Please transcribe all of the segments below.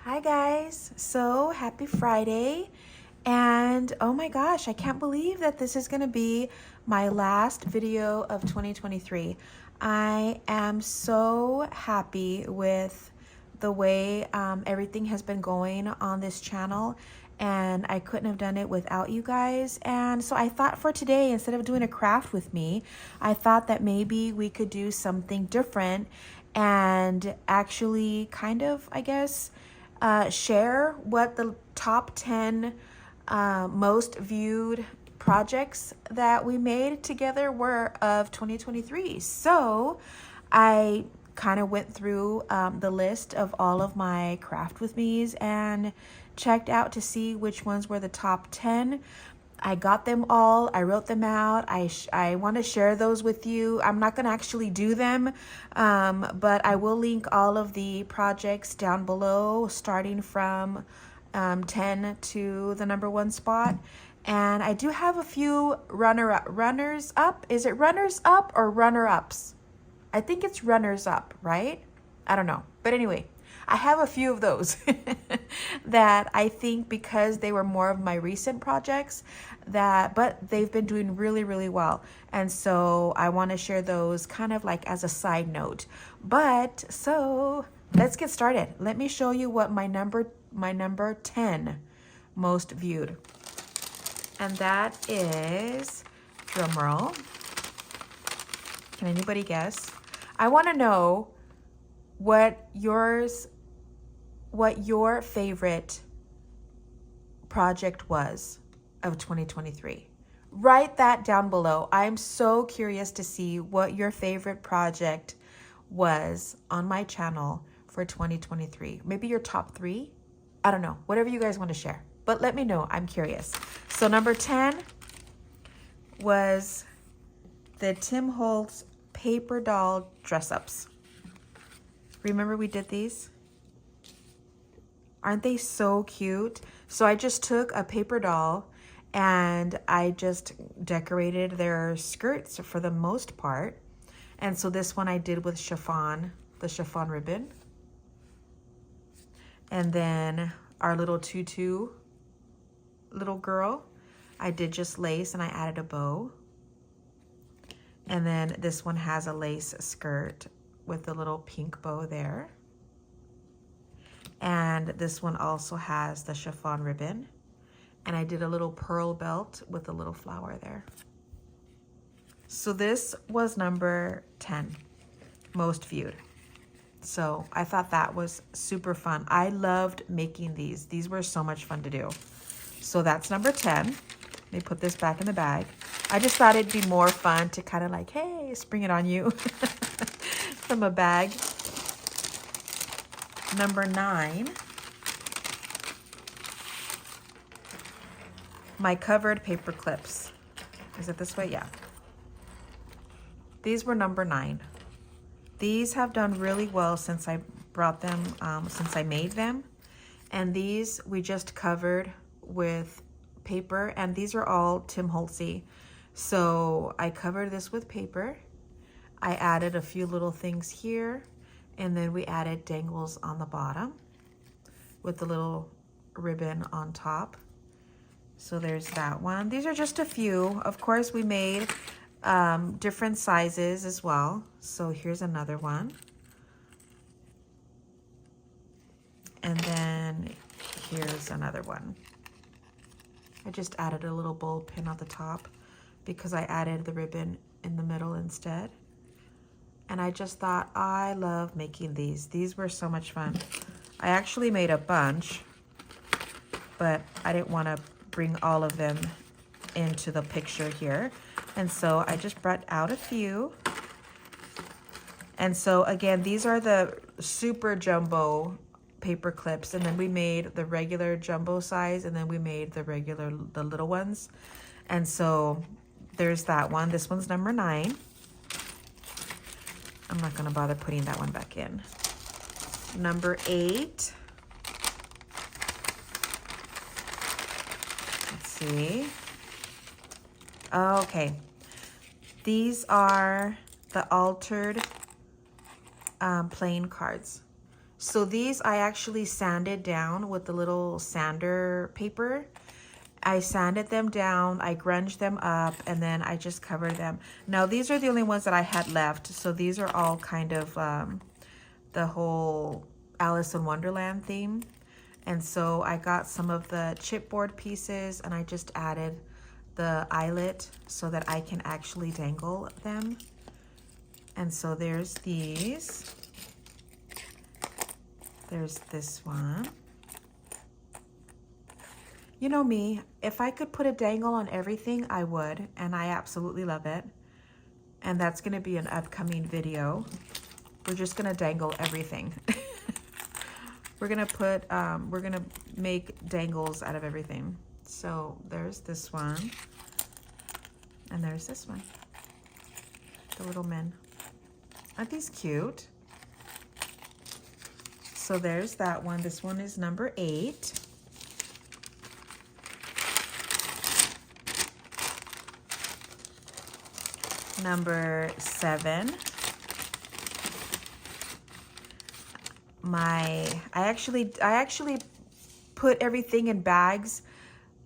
Hi guys, so happy Friday, and oh my gosh, I can't believe that this is gonna be my last video of 2023. I am so happy with the way everything has been going on this channel, and I couldn't have done it without you guys. And so I thought for today, instead of doing a craft with me, I thought that maybe we could do something different and actually kind of, I guess, share what the top 10 most viewed projects that we made together were of 2023. So I kind of went through the list of all of my craft with me's and checked out to see which ones were the top 10. I got them all. I wrote them out. I want to share those with you. I'm not going to actually do them, but I will link all of the projects down below, starting from 10 to the number 1 spot. And I do have a few runners up. Is it runners up or runner ups? I think it's runners up, right? I don't know. But anyway, I have a few of those that I think, because they were more of my recent projects, but they've been doing really, really well. And so I want to share those kind of like as a side note. But so let's get started. Let me show you what my number 10 most viewed. And that is, drum roll. Can anybody guess? I want to know what your favorite project was of 2023. Write that down below. I'm so curious to see what your favorite project was on my channel for 2023. Maybe your top 3. I don't know. Whatever you guys want to share. But let me know. I'm curious. So number 10 was the Tim Holtz paper doll dress-ups. Remember we did these? Aren't they so cute? So I just took a paper doll and I just decorated their skirts for the most part. And so this one I did with chiffon, the chiffon ribbon. And then our little tutu little girl, I did just lace and I added a bow. And then this one has a lace skirt with a little pink bow there. And this one also has the chiffon ribbon. And I did a little pearl belt with a little flower there. So this was number 10 most viewed. So I thought that was super fun. I loved making these. These were so much fun to do. So that's number 10. Let me put this back in the bag. I just thought it'd be more fun to kind of like, hey, spring it on you from a bag. Number 9, my covered paper clips. Is it this way? Yeah. These were number 9. These have done really well since I brought them, since I made them. And these we just covered with paper, and these are all Tim Holtzy. So I covered this with paper. I added a few little things here, and then we added dangles on the bottom with the little ribbon on top. So there's that one. These are just a few. Of course, we made different sizes as well. So here's another one. And then here's another one. I just added a little bowl pin on the top because I added the ribbon in the middle instead. And I just thought, I love making these. These were so much fun. I actually made a bunch, but I didn't want to bring all of them into the picture here. And so I just brought out a few. And so again, these are the super jumbo paper clips, and then we made the regular jumbo size, and then we made the little ones. And so there's that one. This one's number 9. I'm not gonna bother putting that one back in. Number 8. Let's see. Okay. These are the altered playing cards. So these I actually sanded down with the little sander paper. I sanded them down, I grunged them up, and then I just covered them. Now these are the only ones that I had left. So these are all kind of the whole Alice in Wonderland theme. And so I got some of the chipboard pieces and I just added the eyelet so that I can actually dangle them. And so there's these. There's this one. You know me, if I could put a dangle on everything, I would, and I absolutely love it. And that's gonna be an upcoming video. We're just gonna dangle everything. We're gonna make dangles out of everything. So there's this one, and there's this one, the little men. Aren't these cute? So there's that one. This one is number 8. Number 7. I actually put everything in bags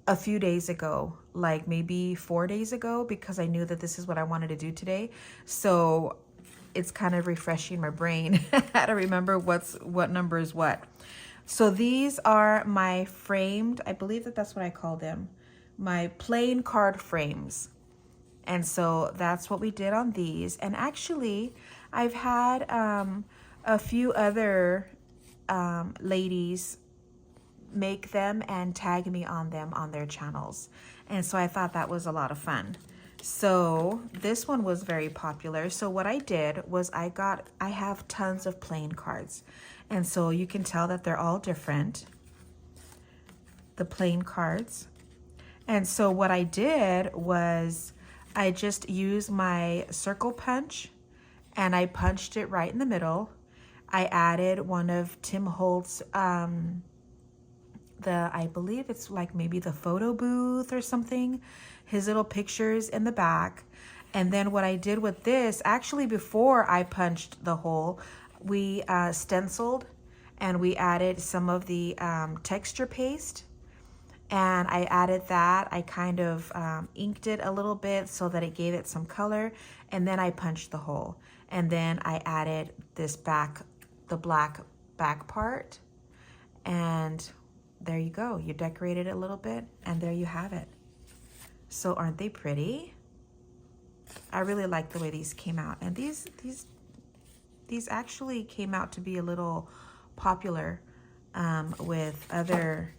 a few days ago, like maybe 4 days ago, because I knew that this is what I wanted to do today. So it's kind of refreshing my brain how to remember what number is what. So these are my framed, I believe that's what I call them, my plain card frames. And so that's what we did on these. And actually, I've had a few other ladies make them and tag me on them on their channels. And so I thought that was a lot of fun. So this one was very popular. So what I did was I have tons of plain cards. And so you can tell that they're all different, the plain cards. And so what I did was I just used my circle punch and I punched it right in the middle. I added one of Tim Holt's, I believe it's like maybe the photo booth or something, his little pictures in the back. And then what I did with this, actually before I punched the hole, we stenciled and we added some of the texture paste. And I added that. I kind of inked it a little bit so that it gave it some color. And then I punched the hole. And then I added this the black back part. And there you go. You decorated it a little bit and there you have it. So aren't they pretty? I really like the way these came out. And these actually came out to be a little popular with other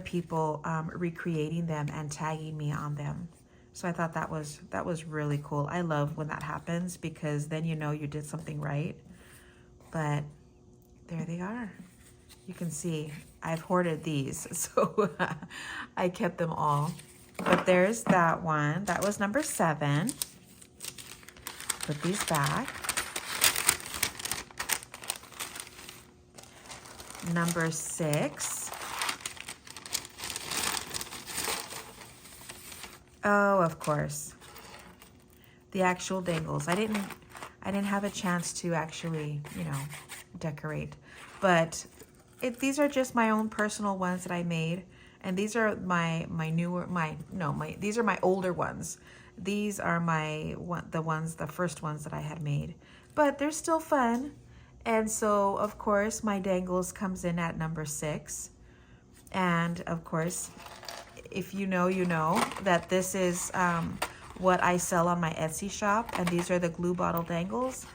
people recreating them and tagging me on them. So I thought that was really cool. I love when that happens because then you know you did something right. But there they are. You can see I've hoarded these, so I kept them all. But there's that one. That was number 7. Put these back. Number 6. Oh, of course. The actual dangles. I didn't have a chance to actually, decorate. But these are just my own personal ones that I made. And these are these are my older ones. These are the first ones that I had made. But they're still fun. And so, of course, my dangles comes in at number 6. And of course, if you know that this is what I sell on my Etsy shop, and these are the glue bottle dangles.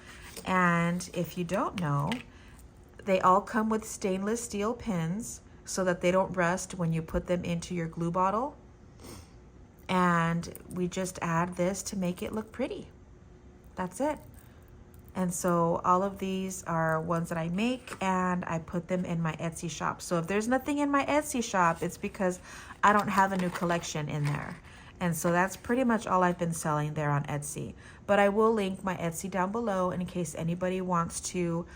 And if you don't know, they all come with stainless steel pins so that they don't rust when you put them into your glue bottle. And we just add this to make it look pretty. That's it. And so all of these are ones that I make and I put them in my Etsy shop. So if there's nothing in my Etsy shop, it's because I don't have a new collection in there. And so that's pretty much all I've been selling there on Etsy. But I will link my Etsy down below in case anybody wants to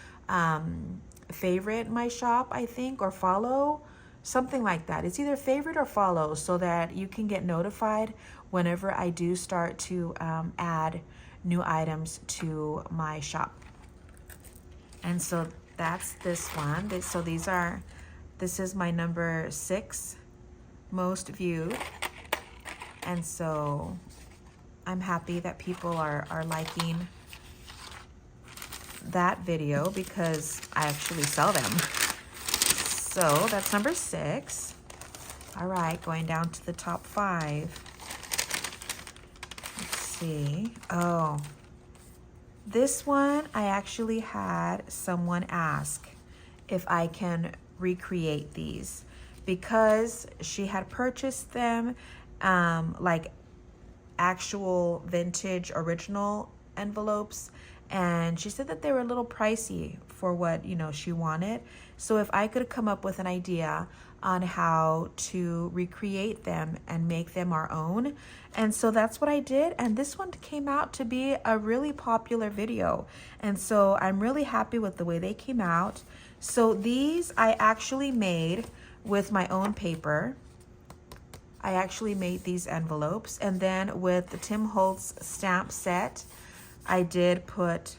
favorite my shop, I think, or follow, something like that. It's either favorite or follow so that you can get notified whenever I do start to add new items to my shop. And so that's this one. So this is my number 6 most viewed. And so I'm happy that people are liking that video because I actually sell them. So that's number 6. All right, going down to the top 5. Let's see. Oh, this one I actually had someone ask if I can recreate these because she had purchased them like actual vintage original envelopes, and she said that they were a little pricey for what, you know, she wanted. So if I could come up with an idea on how to recreate them and make them our own. And so that's what I did. And this one came out to be a really popular video. And so I'm really happy with the way they came out. So these I actually made with my own paper. I actually made these envelopes. And then with the Tim Holtz stamp set, I did put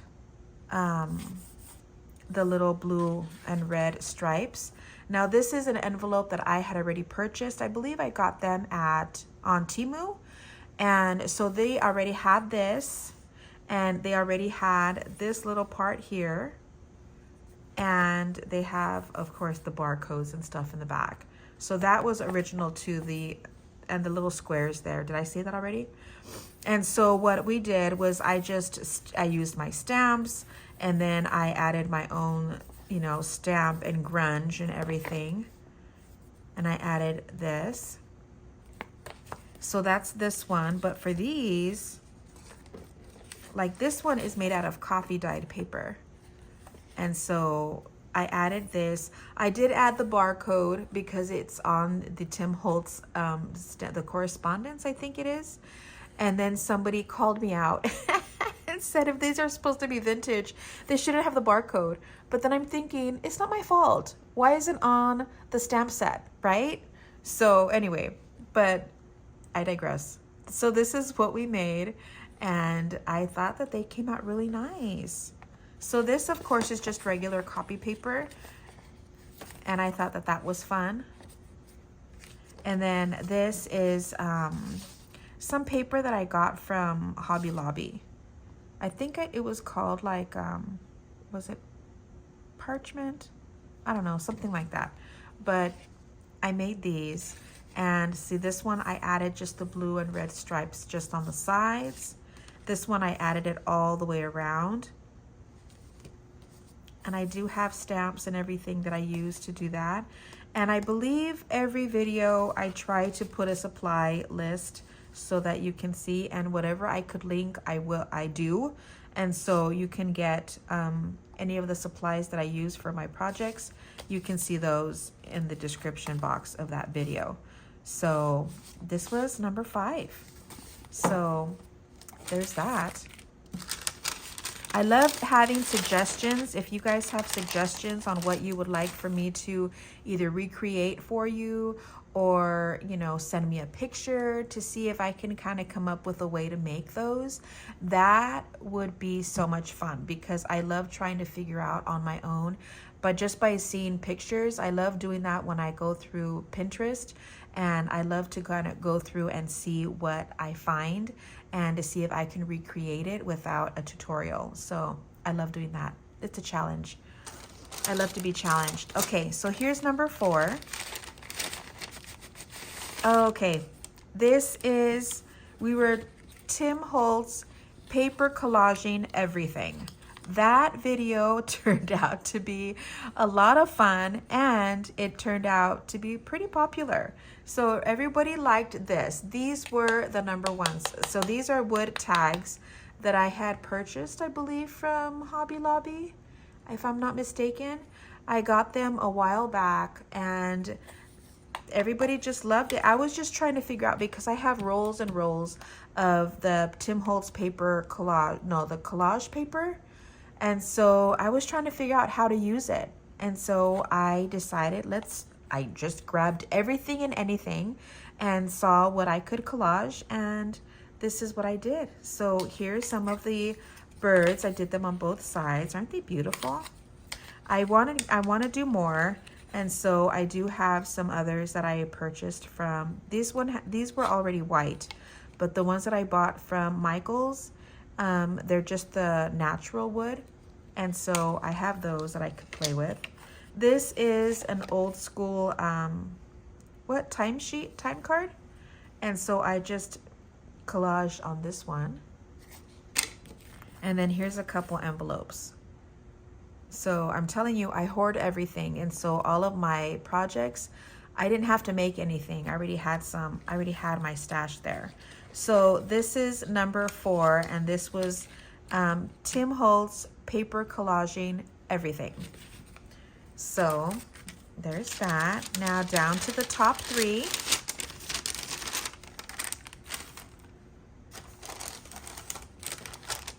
the little blue and red stripes. Now this is an envelope that I had already purchased. I believe I got them on Temu. And so they already had this, and they already had this little part here. And they have, of course, the barcodes and stuff in the back. So that was original to and the little squares there. Did I say that already? And so what we did was I used my stamps, and then I added my own, you know, stamp and grunge and everything. And I added this. So that's this one. But for these, like this one is made out of coffee dyed paper. And so I added this. I did add the barcode because it's on the Tim Holtz, the correspondence, I think it is. And then somebody called me out and said if these are supposed to be vintage, they shouldn't have the barcode. But then I'm thinking, it's not my fault. Why is it on the stamp set, right? So anyway, but I digress. So this is what we made, and I thought that they came out really nice. So this, of course, is just regular copy paper, and I thought that that was fun. And then this is some paper that I got from Hobby Lobby. I think it was called like, was it parchment? I don't know, something like that. But I made these, and see this one I added just the blue and red stripes just on the sides. This one I added it all the way around. And I do have stamps and everything that I use to do that. And I believe every video I try to put a supply list so that you can see, and whatever I could link, I do. And so you can get any of the supplies that I use for my projects. You can see those in the description box of that video. So this was number 5. So there's that. I love having suggestions. If you guys have suggestions on what you would like for me to either recreate for you, or, you know, send me a picture to see if I can kind of come up with a way to make those, that would be so much fun, because I love trying to figure out on my own. But just by seeing pictures, I love doing that when I go through Pinterest, and I love to kind of go through and see what I find and to see if I can recreate it without a tutorial. So I love doing that. It's a challenge. I love to be challenged. Okay, so here's number 4. Okay, this is, we were Tim Holtz paper collaging everything. That video turned out to be a lot of fun, and it turned out to be pretty popular. So everybody liked this. These were the number ones. So these are wood tags that I had purchased, I believe, from Hobby Lobby, if I'm not mistaken. I got them a while back, and everybody just loved it. I was just trying to figure out, because I have rolls and rolls of the Tim Holtz paper collage, no, the collage paper. And so I was trying to figure out how to use it. And so I decided, I just grabbed everything and anything and saw what I could collage, and this is what I did. So here's some of the birds. I did them on both sides. Aren't they beautiful? I want to do more, and so I do have some others that I purchased from these were already white, but the ones that I bought from Michael's, they're just the natural wood, and so I have those that I could play with. This is an old school time card, and so I just collaged on this one. And then here's a couple envelopes. So I'm telling you, I hoard everything, and so all of my projects, I didn't have to make anything. I already had my stash there. So this is number 4, and this was Tim Holtz paper collaging everything. So there's that. Now down to the top 3.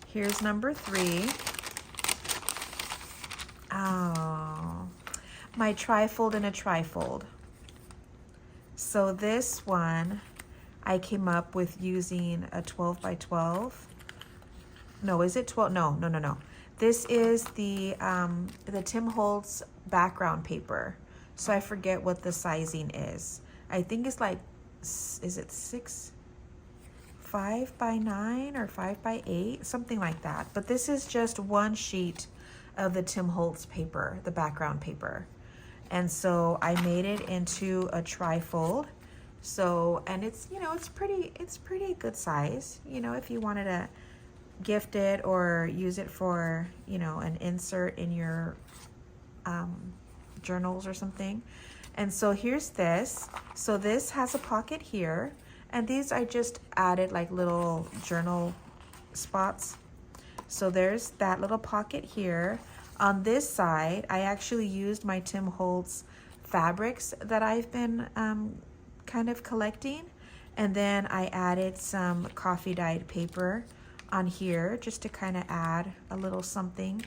Here's number 3. Oh, my trifold in a trifold. So this one, I came up with using a 12 by 12. No, is it 12? No. This is the Tim Holtz background paper. So I forget what the sizing is. I think it's like, is it 5 by 9 or 5 by 8, something like that. But this is just one sheet of the Tim Holtz paper, the background paper. And so I made it into a trifold. So, and it's, you know, it's pretty good size, you know, if you wanted to gift it or use it for, you know, an insert in your journals or something. And so here's this. So this has a pocket here, and these I just added like little journal spots. So there's that little pocket here. On this side, I actually used my Tim Holtz fabrics that I've been kind of collecting. And then I added some coffee dyed paper on here just to kind of add a little something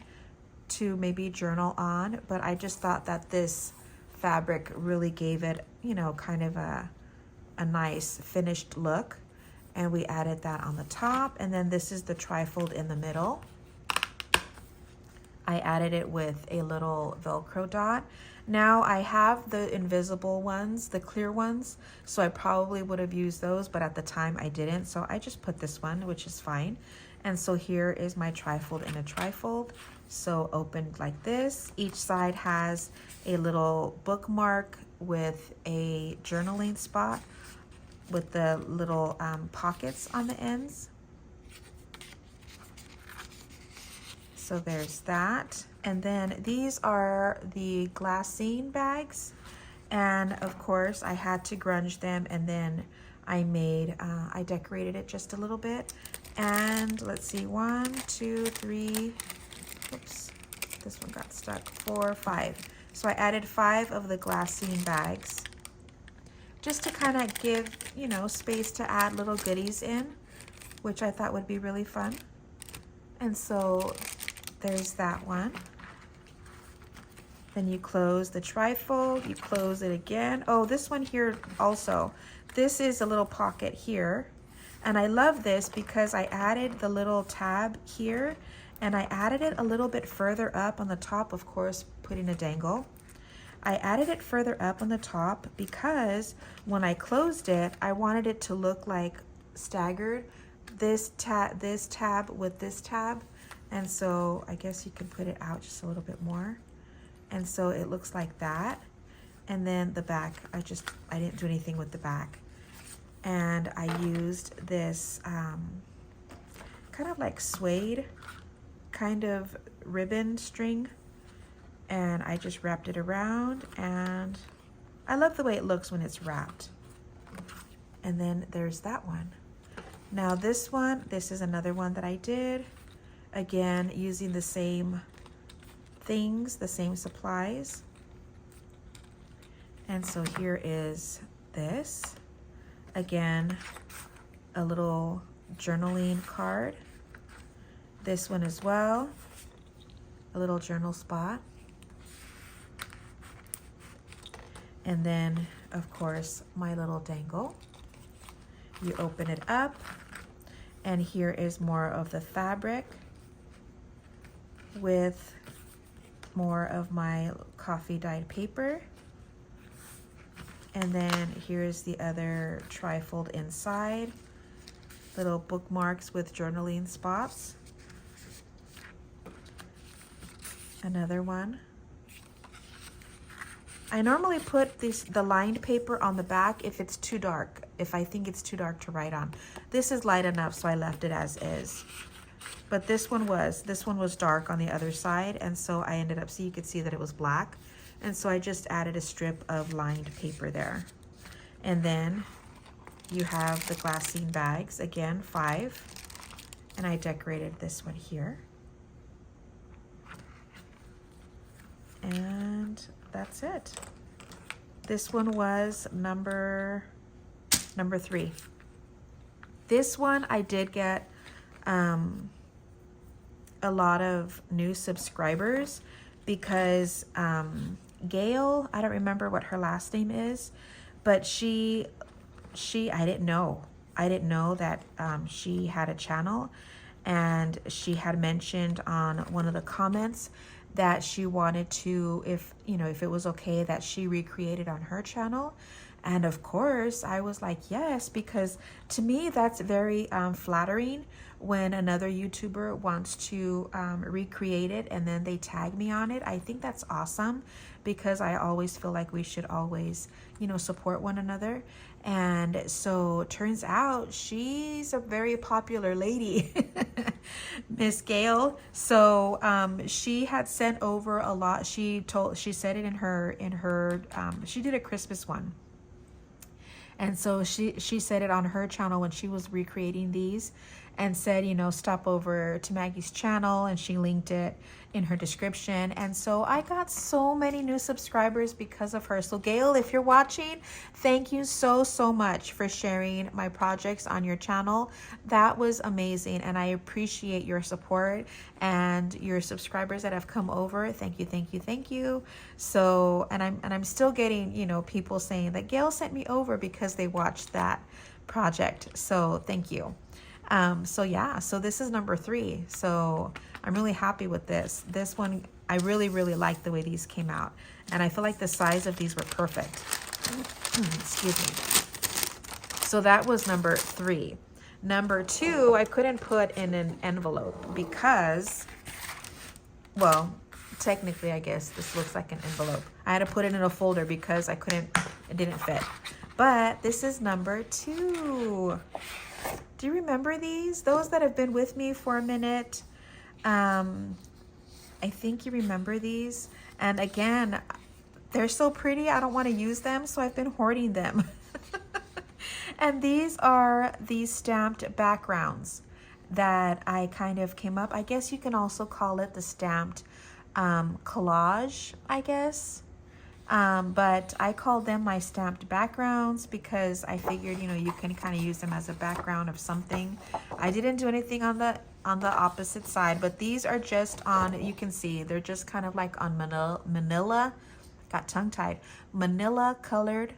to maybe journal on. But I just thought that this fabric really gave it, you know, kind of a nice finished look. And we added that on the top. And then this is the trifold in the middle. I added it with a little Velcro dot. Now I have the invisible ones, the clear ones, so I probably would have used those, but at the time I didn't, so I just put this one, which is fine. And so here is my trifold in a trifold. So opened like this. Each side has a little bookmark with a journaling spot with the little pockets on the ends. So there's that. And then these are the glassine bags. And of course I had to grunge them, and then I decorated it just a little bit. And let's see, 1, 2, 3, oops, this one got stuck, 4, 5. So I added 5 of the glassine bags just to kind of give, you know, space to add little goodies in, which I thought would be really fun. And so there's that one. Then you close the trifold, you close it again. Oh, this one here also. This is a little pocket here. And I love this because I added the little tab here, and I added it a little bit further up on the top, of course, putting a dangle. I added it further up on the top because when I closed it, I wanted it to look like staggered. This tab with this tab. And so I guess you can put it out just a little bit more. And so it looks like that. And then the back, I didn't do anything with the back. And I used this kind of like suede kind of ribbon string. And I just wrapped it around, and I love the way it looks when it's wrapped. And then there's that one. Now this is another one that I did. Again, using the same things, the same supplies. And so here is this. Again, a little journaling card. This one as well, a little journal spot. And then, of course, my little dangle. You open it up, and here is more of the fabric with more of my coffee dyed paper. And then here's the other trifold inside. Little bookmarks with journaling spots. Another one. I normally put the lined paper on the back if it's too dark, if I think it's too dark to write on. This is light enough, so I left it as is. But this one was dark on the other side, and so I ended up, so you could see that it was black. And so I just added a strip of lined paper there. And then you have the glassine bags, again, 5. And I decorated this one here. And that's it. This one was number 3. This one I did get a lot of new subscribers because Gail, I don't remember what her last name is, but I didn't know that she had a channel, and she had mentioned on one of the comments that she wanted to, if it was okay that she recreated on her channel. And of course I was like, yes, because to me that's very flattering when another YouTuber wants to recreate it and then they tag me on it. I think that's awesome, because I always feel like we should always, support one another. And so turns out she's a very popular lady, Miss Gail. So she had sent over a lot. She said it in her she did a Christmas one. And so she said it on her channel when she was recreating these, and said, stop over to Maggie's channel, and she linked it in her description. And so I got so many new subscribers because of her. So Gail, if you're watching, thank you so much for sharing my projects on your channel. That was amazing, and I appreciate your support and your subscribers that have come over. Thank you. So, and I'm still getting, people saying that Gail sent me over because they watched that project. So thank you. So yeah, so this is number 3. So I'm really happy with this. This one, I really like the way these came out. And I feel like the size of these were perfect. Excuse me. So that was number 3. Number 2, I couldn't put in an envelope because, well, technically I guess this looks like an envelope. I had to put it in a folder because it didn't fit. But this is number 2. Do you remember these? Those that have been with me for a minute, I think you remember these. And again, they're so pretty, I don't want to use them, so I've been hoarding them. And these are the stamped backgrounds that I kind of came up. I guess you can also call it the stamped collage, I guess. But I called them my stamped backgrounds because I figured, you can kind of use them as a background of something. I didn't do anything on the opposite side, but these are just on, you can see, they're just kind of like on manila, got tongue-tied, manila colored,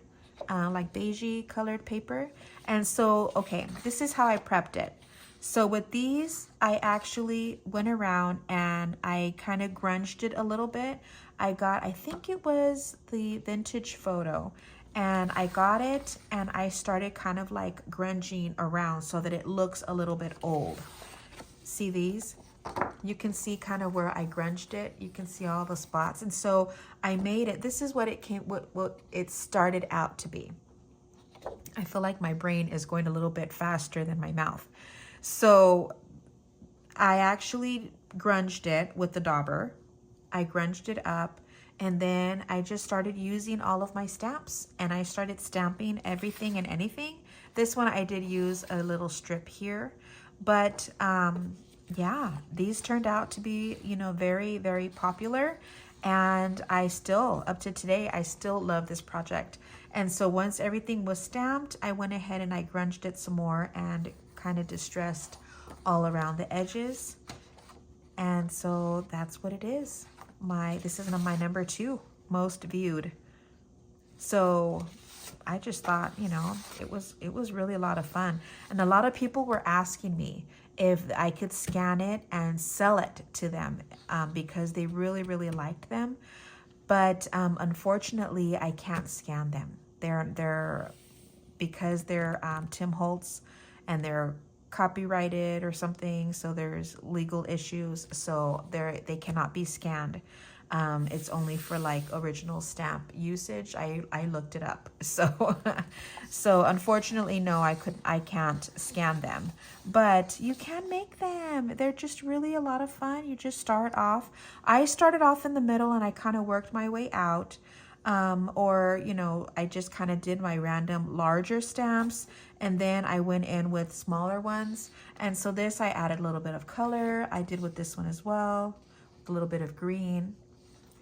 like beigey colored paper. And so, okay, this is how I prepped it. So with these, I actually went around and I kind of grunged it a little bit. I think it was the vintage photo, and I got it and I started kind of like grunging around so that it looks a little bit old. See these? You can see kind of where I grunged it. You can see all the spots. And so I made it. This is what what it started out to be. I feel like my brain is going a little bit faster than my mouth. So I actually grunged it with the dauber. I grunged it up, and then I just started using all of my stamps, and I started stamping everything and anything. This one I did use a little strip here, but yeah, these turned out to be, very popular. And I still, up to today, I still love this project. And so once everything was stamped, I went ahead and I grunged it some more and kind of distressed all around the edges. And so that's what it is. This is my number 2 most viewed. So I just thought, it was really a lot of fun. And a lot of people were asking me if I could scan it and sell it to them, because they really liked them. But unfortunately, I can't scan them. They're because they're Tim Holtz and they're copyrighted or something, so there's legal issues, so they cannot be scanned. It's only for like original stamp usage. I looked it up. So so unfortunately, no, I can't scan them. But you can make them. They're just really a lot of fun. You just start off. I started off in the middle and I kind of worked my way out. Or, you know, I just kind of did my random larger stamps and then I went in with smaller ones. And so this, I added a little bit of color. I did with this one as well, a little bit of green.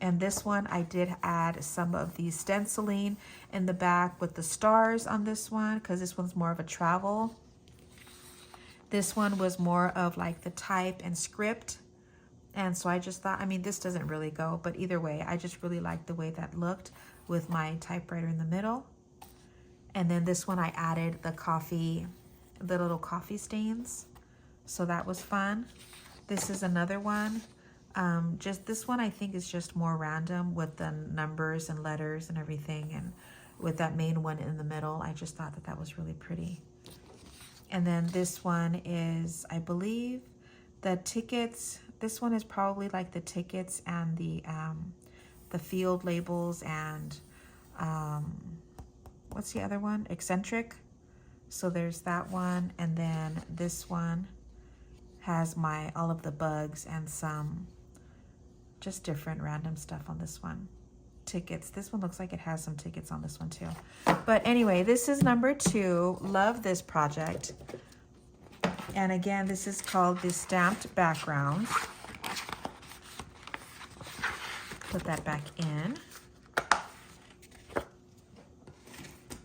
And this one, I did add some of the stenciling in the back with the stars on this one, because this one's more of a travel. This one was more of like the type and script. And so I just thought, I mean, this doesn't really go, but either way, I just really liked the way that looked with my typewriter in the middle. And then this one, I added the little coffee stains. So that was fun. This is another one. Just this one, I think is just more random with the numbers and letters and everything. And with that main one in the middle, I just thought that that was really pretty. And then this one is, I believe, the tickets. This one is probably like the tickets and the field labels and what's the other one? Eccentric. So there's that one, and then this one has all of the bugs and some just different random stuff on this one. Tickets. This one looks like it has some tickets on this one too. But anyway, this is number 2. Love this project. And again, this is called the Stamped Background. Put that back in.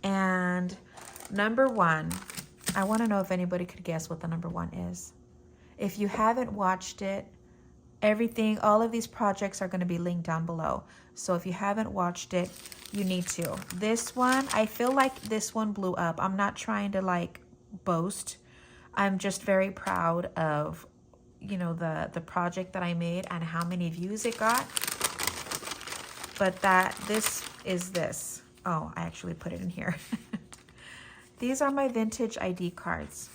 And number 1, I want to know if anybody could guess what the number 1 is. If you haven't watched it, all of these projects are going to be linked down below. So if you haven't watched it, you need to. This one, I feel like this one blew up. I'm not trying to like boast. I'm just very proud of, you know, the project that I made and how many views it got. But this is this. Oh, I actually put it in here. These are my vintage ID cards.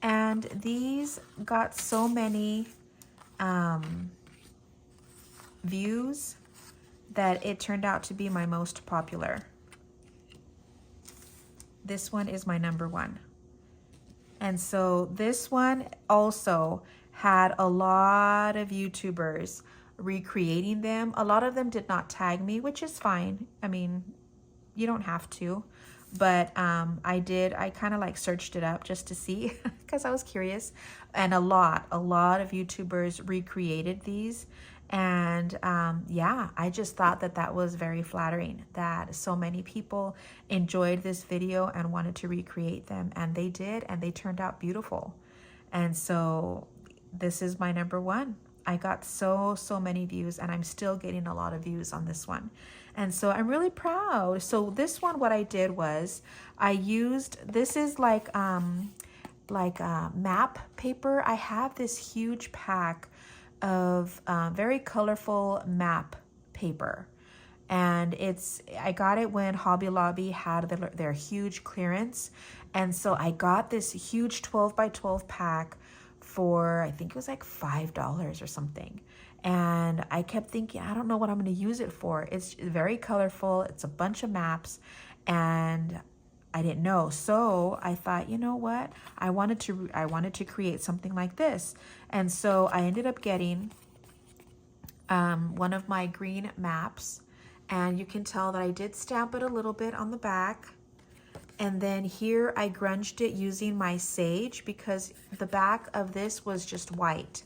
And these got so many views that it turned out to be my most popular. This one is my number 1. And so this one also had a lot of YouTubers recreating them. A lot of them did not tag me, which is fine. I mean, you don't have to. But I kind of like searched it up just to see because I was curious. And a lot of YouTubers recreated these. And yeah, I just thought that that was very flattering that so many people enjoyed this video and wanted to recreate them. And they did, and they turned out beautiful. And so this is my number 1. I got so many views, and I'm still getting a lot of views on this one. And so I'm really proud. So this one, what I did was I used, this is like map paper. I have this huge pack of very colorful map paper. And I got it when Hobby Lobby had their huge clearance. And so I got this huge 12 by 12 pack for, I think it was like $5 or something. And I kept thinking, I don't know what I'm going to use it for. It's very colorful. It's a bunch of maps, and I didn't know. So I thought, you know what? I wanted to create something like this. And so I ended up getting one of my green maps, and you can tell that I did stamp it a little bit on the back. And then here I grunged it using my sage because the back of this was just white.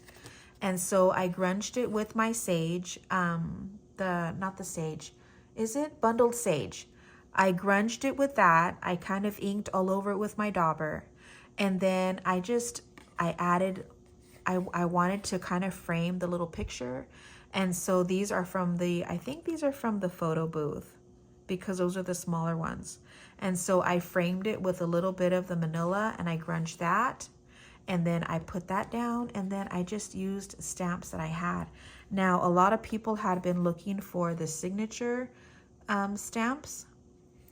And so I grunged it with my sage, not the sage, is it? Bundled sage. I grunged it with that. I kind of inked all over it with my dauber. And then I wanted to kind of frame the little picture. And so these are from I think these are from the photo booth because those are the smaller ones. And so I framed it with a little bit of the manila and I grunged that. And then I put that down, and then I just used stamps that I had. Now, a lot of people had been looking for the signature stamps,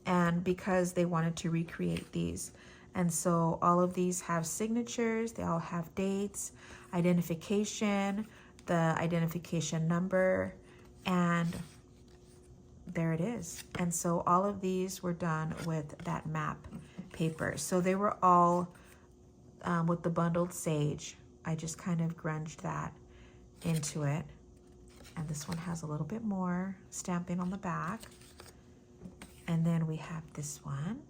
and because they wanted to recreate these. And so all of these have signatures, they all have dates, identification, the identification number, and there it is. And so all of these were done with that map paper. So they were all with the bundled sage. I just kind of grunged that into it. And this one has a little bit more stamping on the back. And then we have this one.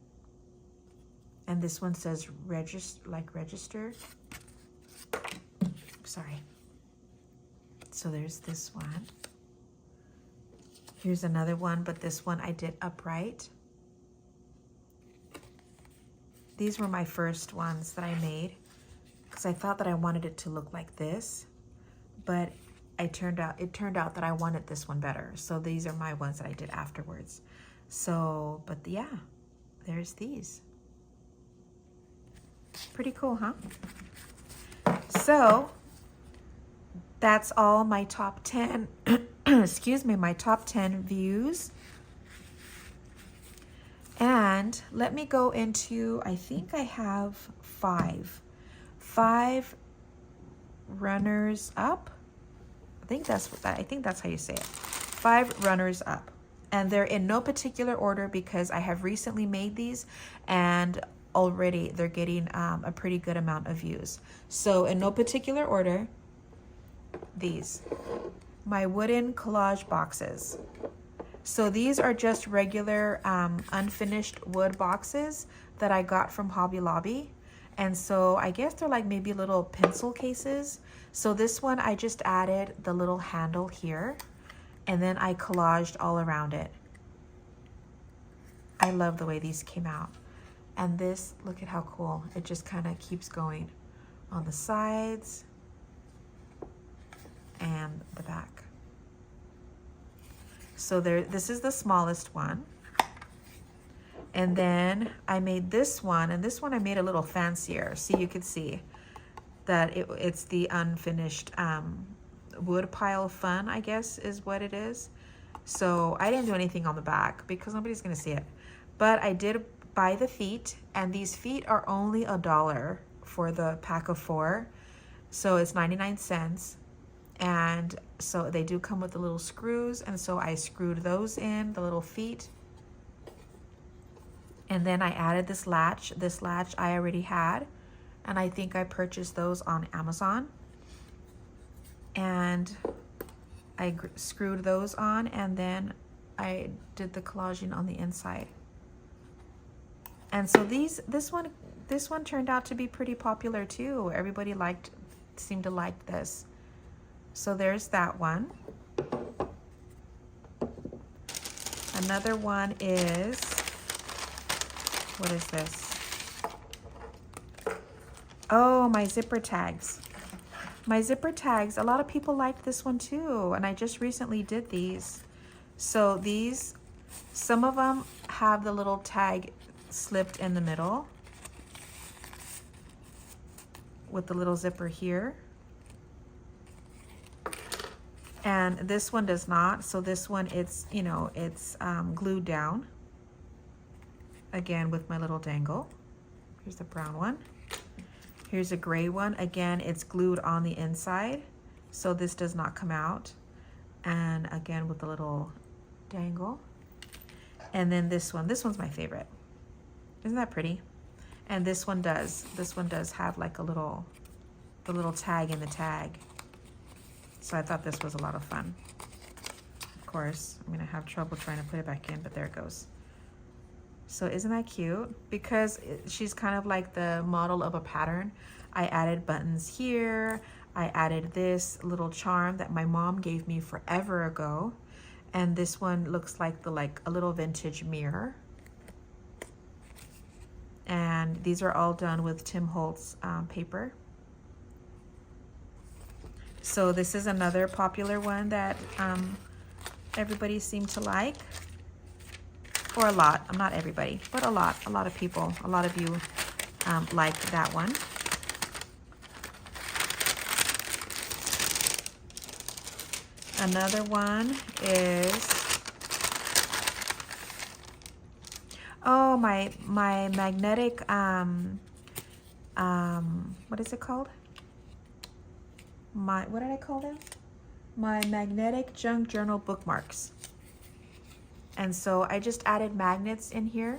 And this one says register. Sorry. So there's this one. Here's another one, but this one I did upright. These were my first ones that I made because I thought that I wanted it to look like this, but it turned out that I wanted this one better. So these are my ones that I did afterwards. So, but yeah, there's these. Pretty cool, huh? So that's all my top 10, excuse me, my top 10 views. And let me go into, I think I have five runners up. I think that's how you say it. 5 runners up. And they're in no particular order because I have recently made these and already they're getting a pretty good amount of views. So in no particular order, these, my wooden collage boxes. So these are just regular unfinished wood boxes that I got from Hobby Lobby. And so I guess they're like maybe little pencil cases. So this one, I just added the little handle here and then I collaged all around it. I love the way these came out. And this, look at how cool. It just kind of keeps going on the sides and the back. So there, this is the smallest one. And then I made this one, and this one I made a little fancier. See, you could see that it's the unfinished wood pile fun, I guess is what it is. So I didn't do anything on the back because nobody's gonna see it. But I did buy the feet, and these feet are only $1 for the pack of 4. So it's 99 cents. And so they do come with the little screws, and so I screwed those in, the little feet. And then I added this latch. This latch I already had, and I think I purchased those on Amazon. And I screwed those on, and then I did the collaging on the inside. And so this one turned out to be pretty popular too. Everybody seemed to like this. So there's that one. Another one is, what is this? Oh, my zipper tags. My zipper tags, a lot of people liked this one too, and I just recently did these. So these, some of them have the little tag slipped in the middle with the little zipper here. And this one does not. So this one, it's, you know, it's glued down. Again, with my little dangle. Here's the brown one. Here's a gray one. Again, it's glued on the inside. So this does not come out. And again, with the little dangle. And then this one's my favorite. Isn't that pretty? And this one does have like the little tag in the tag. So I thought this was a lot of fun. Of course, I'm gonna have trouble trying to put it back in, but there it goes. So isn't that cute? Because she's kind of like the model of a pattern. I added buttons here. I added this little charm that my mom gave me forever ago. And this one looks like a little vintage mirror. And these are all done with Tim Holtz paper. So this is another popular one that everybody seemed to like, or a lot, not everybody, but a lot of people, a lot of you like that one. Another one is, oh, my magnetic, what is it called? What did I call them? My magnetic junk journal bookmarks. And so I just added magnets in here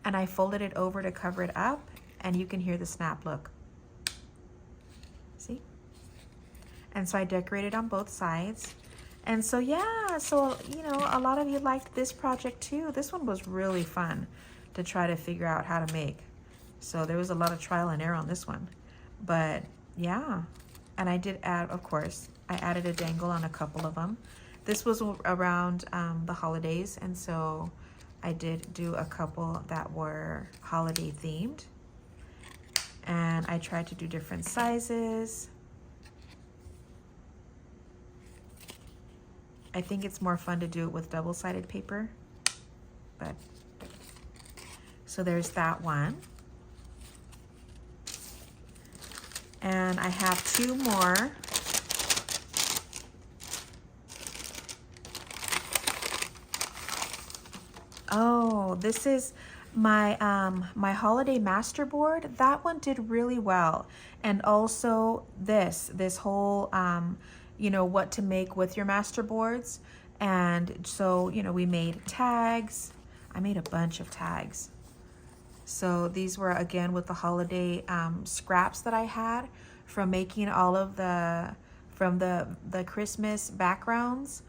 and I folded it over to cover it up, and you can hear the snap, look. See? And so I decorated on both sides. And so, yeah, so, you know, a lot of you liked this project too. This one was really fun to try to figure out how to make. So there was a lot of trial and error on this one. But yeah, and I did add, of course, I added a dangle on a couple of them. This was around the holidays, and so I did do a couple that were holiday themed. And I tried to do different sizes. I think it's more fun to do it with double-sided paper, but so there's that one. And I have two more. Oh, this is my my holiday master board. That one did really well. And also this whole you know, what to make with your master boards. And so, you know, we made tags. I made a bunch of tags. So these were again with the holiday scraps that I had from making all of the Christmas backgrounds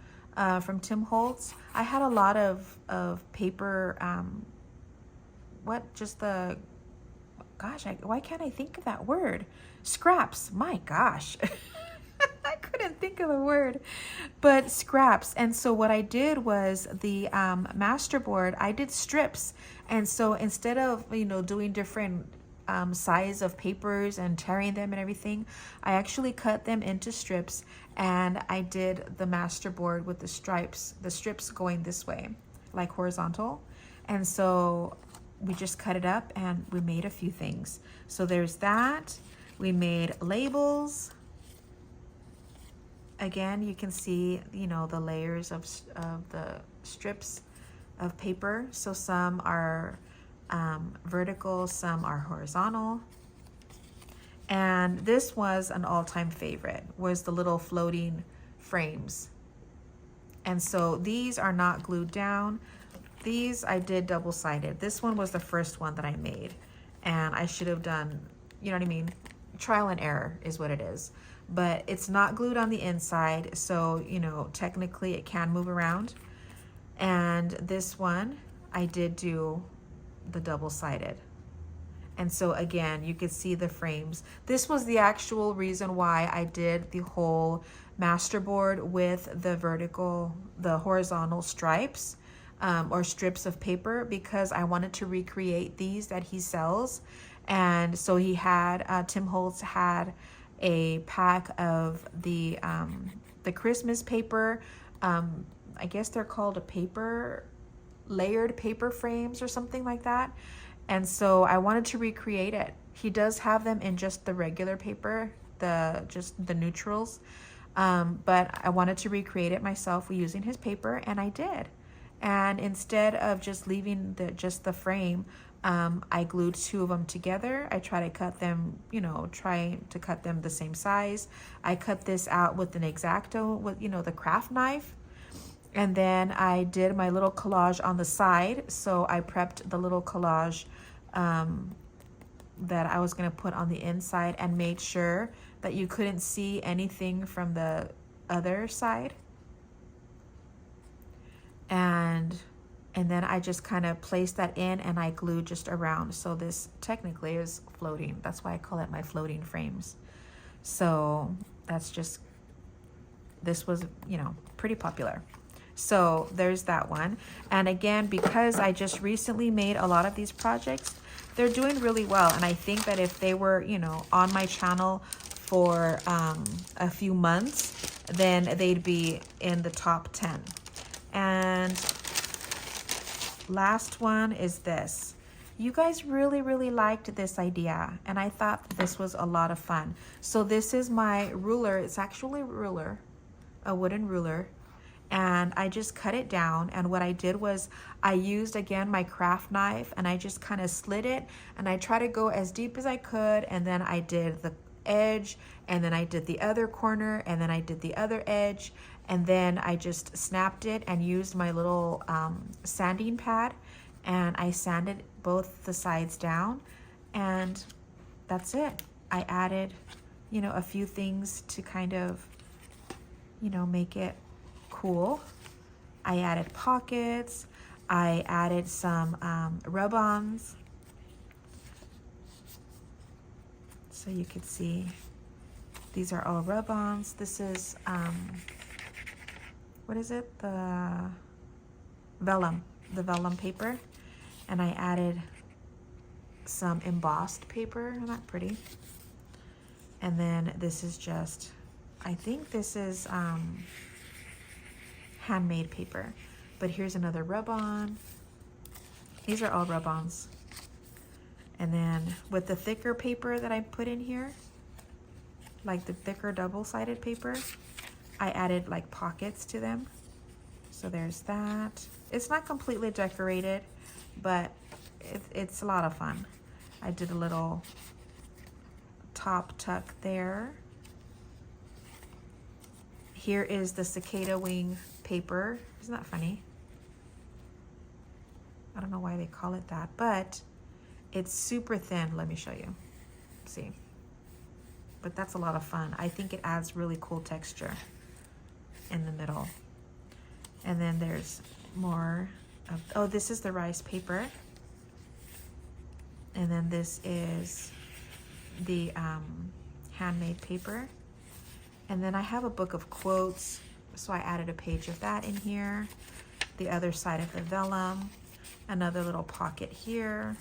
from Tim Holtz. I had a lot of paper, why can't I think of that word? Scraps, my gosh. I couldn't think of the word, but scraps. And so what I did was the masterboard, I did strips. And so instead of, you know, doing different size of papers and tearing them and everything, I actually cut them into strips, and I did the masterboard with the strips going this way, like horizontal. And so we just cut it up and we made a few things. So there's that. We made labels. Again, you can see, you know, the layers of the strips of paper. So some are vertical, some are horizontal. And this was an all-time favorite, was the little floating frames. And so these are not glued down. These I did double-sided. This one was the first one that I made. And I should have done, you know what I mean? Trial and error is what it is. But it's not glued on the inside, so, you know, technically it can move around. And this one, I did do the double-sided. And so again, you could see the frames. This was the actual reason why I did the whole masterboard with the horizontal stripes or strips of paper, because I wanted to recreate these that he sells. And so he had, Tim Holtz had a pack of the Christmas paper. I guess they're called layered paper frames or something like that. And so I wanted to recreate it. He does have them in just the regular paper, just the neutrals. But I wanted to recreate it myself using his paper, and I did. And instead of just leaving just the frame, I glued two of them together. I try to cut them, you know, the same size. I cut this out with an X-Acto, with, you know, the craft knife. And then I did my little collage on the side. So I prepped the little collage that I was going to put on the inside, and made sure that you couldn't see anything from the other side. And then I just kind of placed that in, and I glued just around. So this technically is floating. That's why I call it my floating frames. So that's just, this was, you know, pretty popular. So there's that one. And again, because I just recently made a lot of these projects, they're doing really well. And I think that if they were, you know, on my channel for a few months, then they'd be in the top 10. And last one is this. You guys really liked this idea, and I thought this was a lot of fun. So this is my ruler. It's actually a ruler. a wooden ruler, and I just cut it down. And what I did was I used again my craft knife, and I just kind of slid it, and I tried to go as deep as I could, and then I did the edge, and then I did the other corner, and then I did the other edge, and then I just snapped it and used my little sanding pad, and I sanded both the sides down, and that's it. I added, you know, a few things to kind of, you know, make it cool. I added pockets. I added some rub-ons, so you could see these are all rub-ons. This is what is it? The vellum paper, and I added some embossed paper. Isn't that pretty? And then this is just, I think this is handmade paper, but here's another rub-on. These are all rub-ons. And then with the thicker paper that I put in here, like the thicker double-sided paper, I added like pockets to them. So there's that. It's not completely decorated, but it's a lot of fun. I did a little top tuck there. Here is the cicada wing paper. Isn't that funny? I don't know why they call it that, but it's super thin. Let me show you. See? But that's a lot of fun. I think it adds really cool texture in the middle. And then there's more of, oh, this is the rice paper. And then this is the handmade paper. And then I have a book of quotes, so I added a page of that in here. The other side of the vellum, another little pocket here.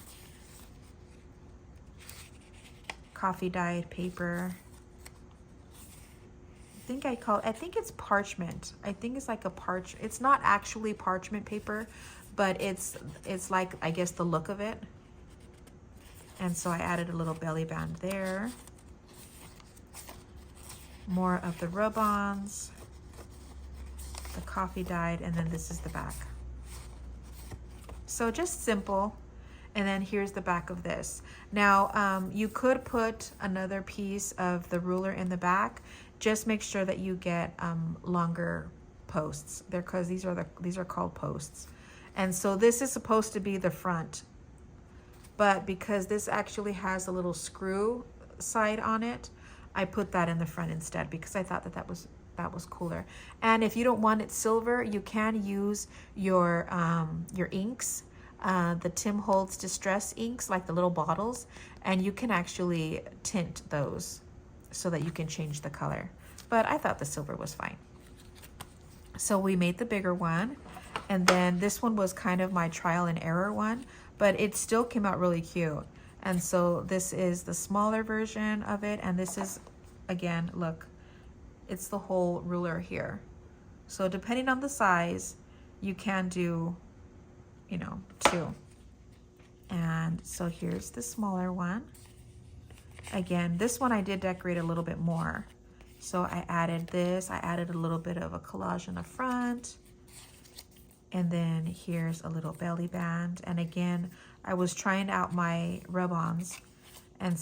Coffee dyed paper. I think it's parchment. I think it's like a it's not actually parchment paper, but it's like, I guess, the look of it. And so I added a little belly band there. More of the rub-ons, the coffee dyed, and then this is the back. So just simple. And then here's the back of this. Now, you could put another piece of the ruler in the back. Just make sure that you get longer posts. Because these are called posts. And so this is supposed to be the front, but because this actually has a little screw side on it, I put that in the front instead because I thought that was cooler. And if you don't want it silver, you can use your inks, the Tim Holtz Distress inks, like the little bottles, and you can actually tint those so that you can change the color. But I thought the silver was fine. So we made the bigger one, and then this one was kind of my trial and error one, but it still came out really cute. And so this is the smaller version of it, and this is, again, look, it's the whole ruler here. So depending on the size, you can do, you know, two. And so here's the smaller one. Again, this one I did decorate a little bit more. So I added this, I added a little bit of a collage in the front. And then here's a little belly band. And again, I was trying out my rub-ons. And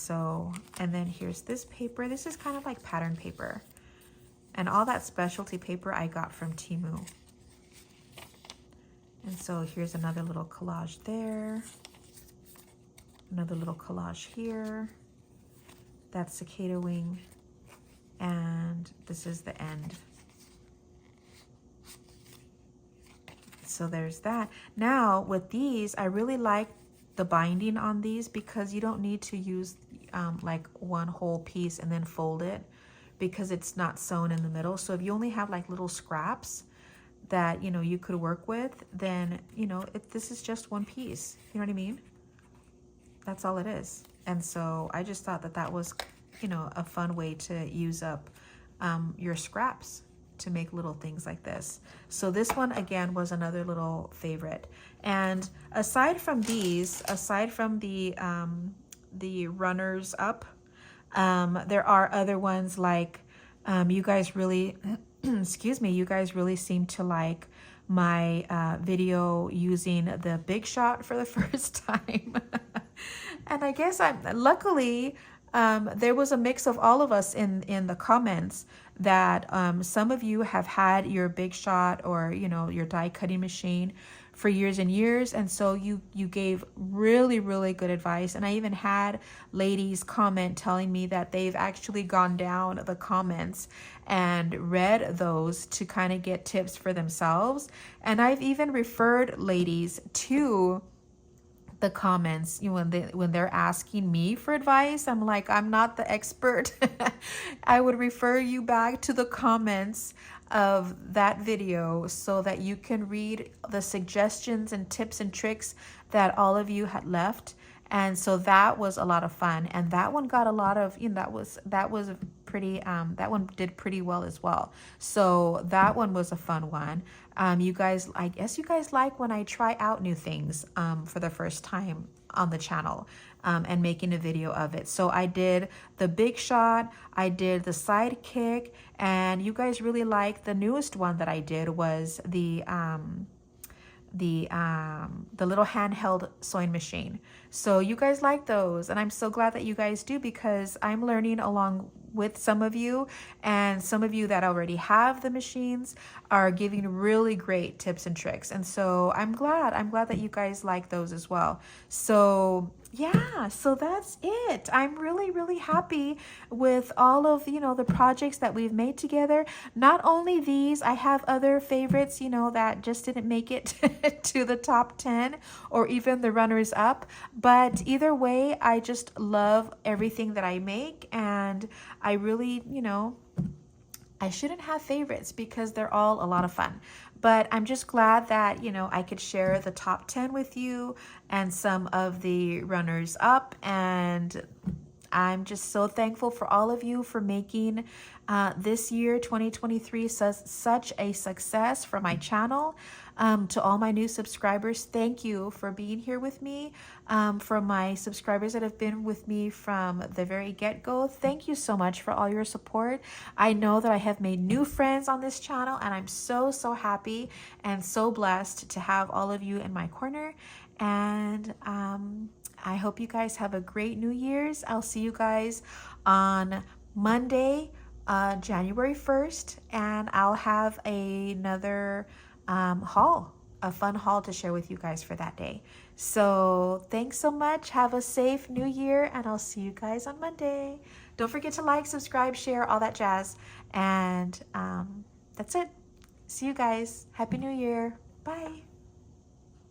then here's this paper. This is kind of like pattern paper. And all that specialty paper I got from Temu. And so here's another little collage there. Another little collage here. That's cicada wing. And this is the end. So there's that. Now with these, I really like the binding on these because you don't need to use like one whole piece and then fold it because it's not sewn in the middle. So if you only have like little scraps that, you know, you could work with, then, you know, this is just one piece. You know what I mean? That's all it is. And so I just thought that was, you know, a fun way to use up your scraps to make little things like this. So this one again was another little favorite. And aside from these, aside from the runners up, there are other ones like you guys really excuse me, you guys really seem to like my video using the Big Shot for the first time. And I guess I'm luckily there was a mix of all of us in the comments that some of you have had your Big Shot or your die cutting machine for years and years, and so you gave really good advice. And I even had ladies comment telling me that they've actually gone down the comments and read those to kind of get tips for themselves. And I've even referred ladies to the comments, when they're asking me for advice. I'm like, I'm not the expert. I would refer you back to the comments of that video so that you can read the suggestions and tips and tricks that all of you had left. And so that was a lot of fun, and that one got a lot of, that was pretty, that one did pretty well as well. So that one was a fun one. You guys, I guess you guys like when I try out new things for the first time on the channel, and making a video of it. So I did the Big Shot, I did the Sidekick, and you guys really like the newest one that I did was the little handheld sewing machine. So you guys like those, and I'm so glad that you guys do, because I'm learning along with some of you, and some of you that already have the machines are giving really great tips and tricks. And so I'm glad that you guys like those as well. So yeah, so that's it. I'm really happy with all of, the projects that we've made together. Not only these, I have other favorites, that just didn't make it to the top 10 or even the runners up. But either way, I just love everything that I make, and I really, I shouldn't have favorites because they're all a lot of fun. But I'm just glad that, I could share the top 10 with you and some of the runners up. And I'm just so thankful for all of you for making this year, 2023, such a success for my channel. To all my new subscribers, thank you for being here with me. For my subscribers that have been with me from the very get-go, thank you so much for all your support. I know that I have made new friends on this channel, and I'm so happy and so blessed to have all of you in my corner. And I hope you guys have a great New Year's. I'll see you guys on Monday, January 1st, and I'll have another a fun haul to share with you guys for that day. So thanks so much. Have a safe New Year, and I'll see you guys on Monday. Don't forget to like, subscribe, share, all that jazz. And that's it. See you guys. Happy New Year. Bye.